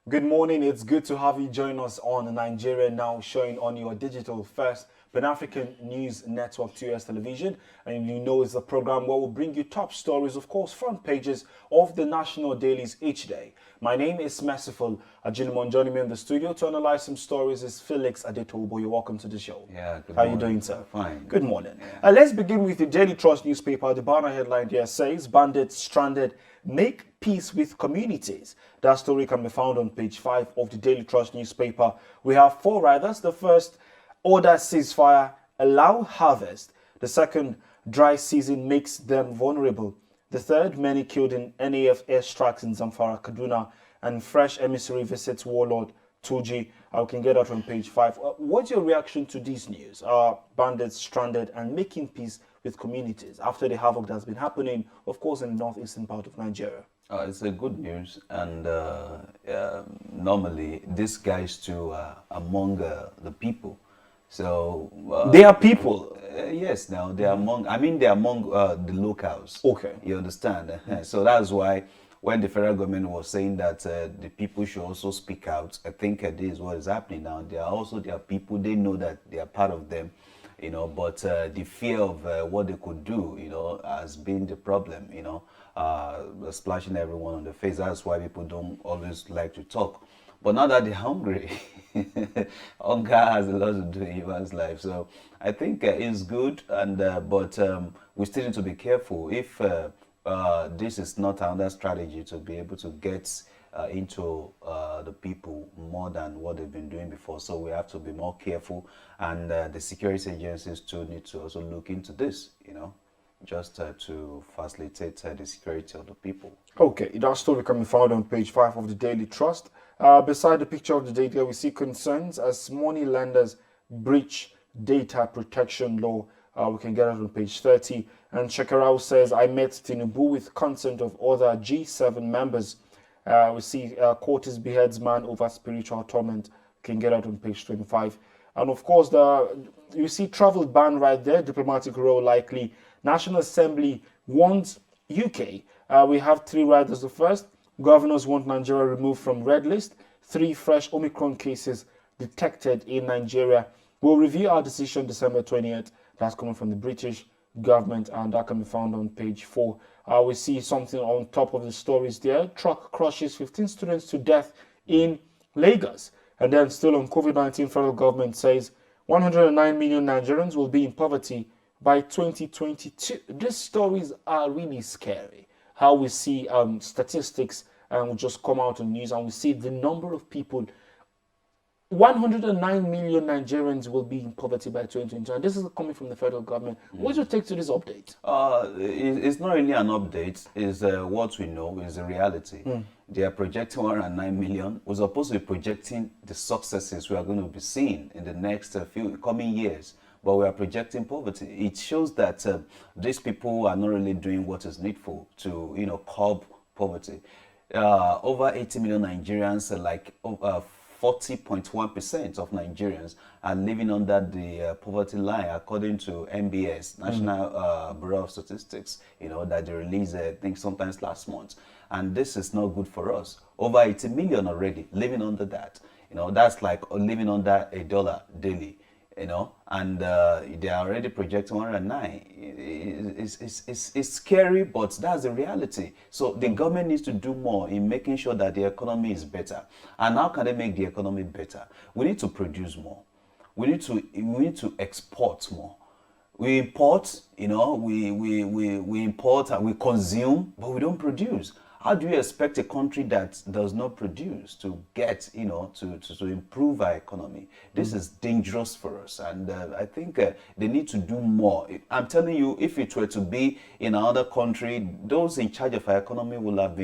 Good morning. It's good to have you join us on Nigeria Now, showing on your digital first Pan-African News Network 2S television. And you know it's a program where we'll bring you top stories, of course, front pages of the national dailies each day. My name is Merciful Ajilimon. Joining me in the studio to analyze some stories is Felix Adetobo. You're welcome to the show. Yeah, good How morning. are you doing, sir? Fine. Good morning. Yeah. Let's begin with the Daily Trust newspaper. The banner headline here says, Bandits stranded, make peace with communities. That story can be found on page 5 of the Daily Trust newspaper. We have 4 riders. The first, order ceasefire, allow harvest. The second, dry season makes them vulnerable. The third, many killed in NAF airstrikes in Zamfara, Kaduna. And fresh emissary visits warlord Tuji. I can get that on page 5. What's your reaction to this news? Bandits stranded and making peace with communities after the havoc that's been happening, of course, in the northeastern part of Nigeria. It's a good news, and normally these guys too are among the people. So They are people. yes, now they are among. I mean, they are among the locals. Okay. You understand? So that's why when the federal government was saying that the people should also speak out, I think this is what is happening now. They are also their people. They know that they are part of them. But the fear of what they could do, has been the problem, splashing everyone on the face. That's why people don't always like to talk. But now that they're hungry, hunger has a lot to do in human's life. So I think it's good, but we still need to be careful. If this is not another strategy to be able to get into the people more than what they've been doing before. So we have to be more careful, and the security agencies too need to also look into this, just to facilitate the security of the people. Okay, that story can be found on page 5 of the Daily Trust. Beside the picture of the data, we see concerns as money lenders breach data protection law. We can get it on page 30. And Shekarau says, I met Tinubu with consent of other G7 members. We see Curtis beheads man over spiritual torment. Can get out on page 25. And of course, you see travel ban right there, diplomatic role likely. National Assembly wants UK. We have 3 riders. The first, governors want Nigeria removed from red list. 3 fresh Omicron cases detected in Nigeria. We'll review our decision December 20th. That's coming from the British government, and that can be found on page 4. We see something on top of the stories there. Truck crushes 15 students to death in Lagos. And then still on COVID-19, federal government says 109 million Nigerians will be in poverty by 2022. These stories are really scary. How we see statistics will just come out on news, and we see the number of people. 109 million Nigerians will be in poverty by 2022. And this is coming from the federal government. What's your take to this update? It's not really an update. It's what we know is the reality. They are projecting 109 million. We're supposed to be projecting the successes we are going to be seeing in the next few coming years. But we are projecting poverty. It shows that these people are not really doing what is needful to, curb poverty. Over 80 million Nigerians, like 40.1% of Nigerians are living under the poverty line, according to NBS, National Bureau of Statistics, that they released, I think, sometimes last month. And this is not good for us. Over 80 million already living under that. That's like living under $1 daily. And they are already projecting 109. It's scary, but that's the reality. So the government needs to do more in making sure that the economy is better. And how can they make the economy better? We need to produce more. We need to export more. We import, we import and we consume, but we don't produce. How do you expect a country that does not produce to get, to improve our economy? This is dangerous for us, and I think they need to do more. I'm telling you, if it were to be in another country, those in charge of our economy will have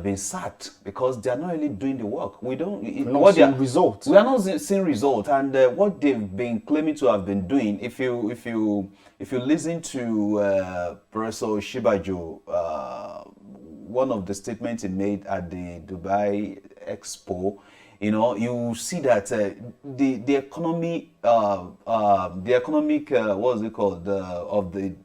been sacked because they are not really doing the work. We don't. We're not seeing results. We are not seeing results, and what they've been claiming to have been doing. If you listen to Professor Shibajo. One of the statements he made at the Dubai Expo, you see that the economy, the economic, what is it called, of the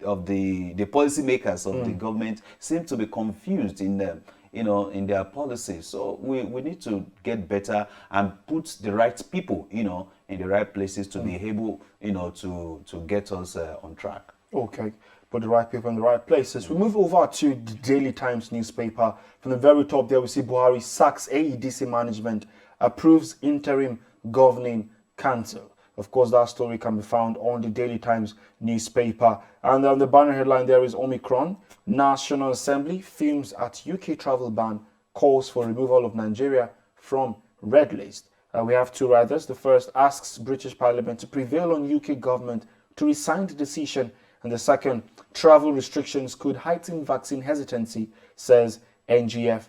policymakers of the government seem to be confused in in their policies. So we need to get better and put the right people, in the right places to be able, to get us on track. Okay, put the right people in the right places. We move over to the Daily Times newspaper. From the very top there, we see Buhari sacks AEDC management, approves interim governing council. Of course, that story can be found on the Daily Times newspaper. And the banner headline there is Omicron. National Assembly films at UK travel ban, calls for removal of Nigeria from red list. We have two writers. The first asks British Parliament to prevail on UK government to resign the decision. And the second, travel restrictions could heighten vaccine hesitancy, says NGF.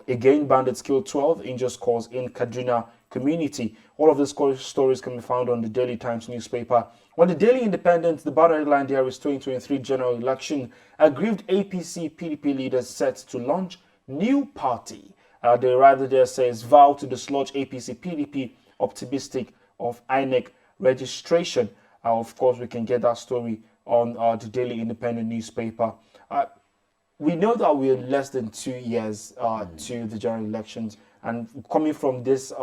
Again, bandits killed 12, injures cause in Kaduna community. All of these stories can be found on the Daily Times newspaper. On the Daily Independent, the banner headline there is 2023 general election. Aggrieved APC PDP leaders set to launch new party. The writer there says vow to dislodge APC PDP, optimistic of INEC registration. Of course, we can get that story on the Daily Independent newspaper. We know that we're less than 2 years to the general elections, and coming from this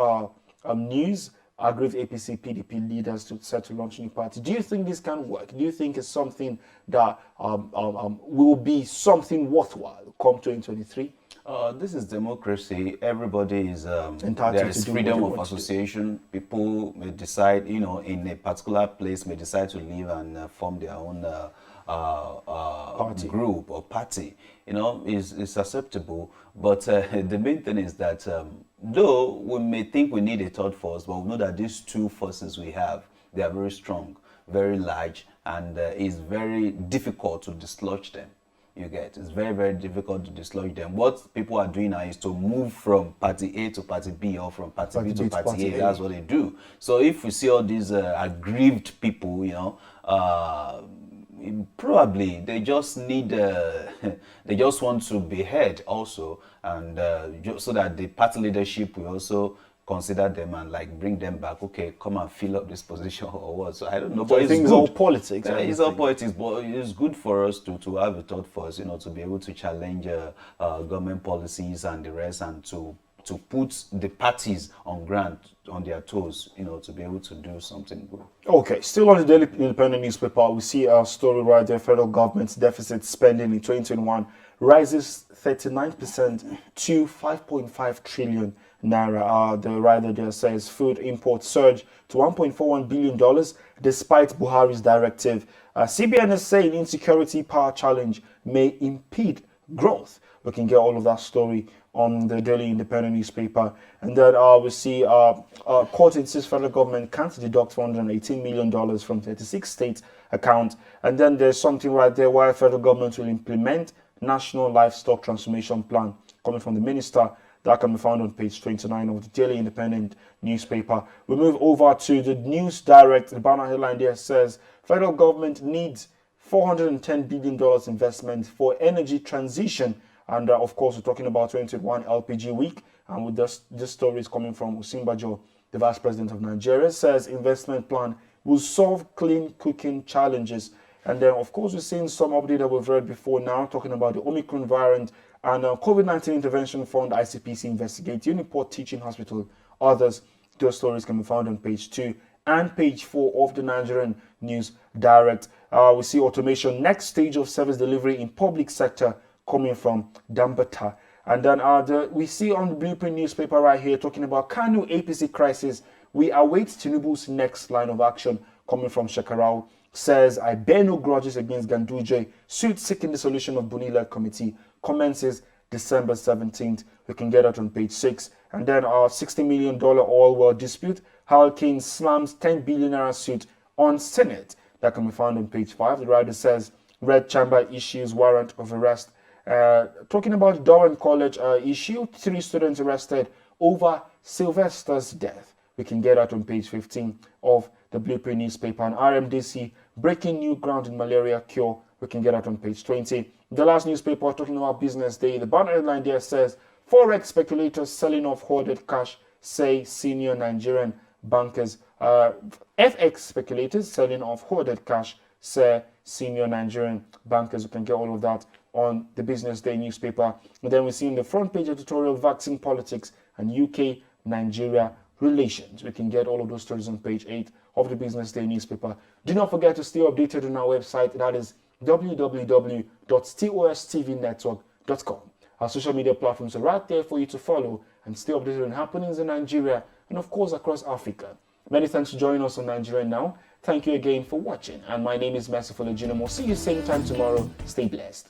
news, aggrieved APC PDP leaders to set to launch a new party. Do you think this can work? Do you think it's something that will be something worthwhile come 2023? This is democracy. Everybody is Entitled there to is do freedom what they of want to do. association. People may decide, in a particular place, may decide to live and form their own group or party. Is acceptable. But the main thing is that though we may think we need a third force, but we know that these two forces we have, they are very strong, very large, and it's very difficult to dislodge them. It's very, very difficult to dislodge them. What people are doing now is to move from party A to party B, or from party B to party A. That's what they do. So if we see all these aggrieved people, probably they just need, they just want to be heard also, and so that the party leadership will also consider them and bring them back. Okay, come and fill up this position or what. So I don't know. So but I think it's all politics. It's all politics, but it's good for us to have a thought for us, to be able to challenge government policies and the rest, and to put the parties on ground, on their toes, to be able to do something good. Okay, still on the Daily Independent newspaper, we see a story right there. Federal government's deficit spending in 2021 rises 39% to 5.5 trillion naira. The writer there says food imports surge to $1.41 billion despite Buhari's directive. CBN is saying insecurity power challenge may impede growth. We can get all of that story on the Daily Independent newspaper. And then we see court insists federal government can't deduct $118 million from 36 state accounts. And then there's something right there why federal government will implement National Livestock Transformation Plan, coming from the minister. That can be found on page 29 of the Daily Independent newspaper. We move over to the News Direct. The banner headline there says federal government needs $410 billion investment for energy transition. And of course, we're talking about 2021 LPG week. And with this story is coming from Osinbajo, the Vice President of Nigeria, says investment plan will solve clean cooking challenges. And then, of course, we're seeing some update that we've read before now, talking about the Omicron variant and COVID-19 Intervention Fund, ICPC investigate Uniport Teaching Hospital. Others, those stories can be found on page 2 and page 4 of the Nigerian News Direct. We see automation, next stage of service delivery in public sector, coming from Dambata. And then we see on the Blueprint newspaper right here talking about Kanu APC crisis. We await Tinubu's next line of action, coming from Shekarau. Says, I bear no grudges against Ganduje. Suit seeking the solution of Buni-led committee commences December 17th. We can get that on page 6. And then our $60 million oil well dispute. Hurricane slams $10 billion suit on Senate. That can be found on page 5. The writer says, Red Chamber issues warrant of arrest. Talking about Durham College issue, 3 students arrested over Sylvester's death. We can get that on page 15 of the Blueprint newspaper. And RMDC breaking new ground in malaria cure. We can get that on page 20. The last newspaper talking about Business Day. The banner headline there says, Forex speculators selling off hoarded cash, say senior Nigerian bankers. FX speculators selling off hoarded cash, say senior Nigerian bankers. We can get all of that on the Business Day newspaper. And then we see in the front page editorial vaccine politics and UK-Nigeria relations. We can get all of those stories on page 8 of the Business Day newspaper. Do not forget to stay updated on our website. That is www.stostvnetwork.com. Our social media platforms are right there for you to follow and stay updated on happenings in Nigeria and, of course, across Africa. Many thanks for joining us on Nigeria Now. Thank you again for watching. And my name is Merciful Ejinomo. See you same time tomorrow. Stay blessed.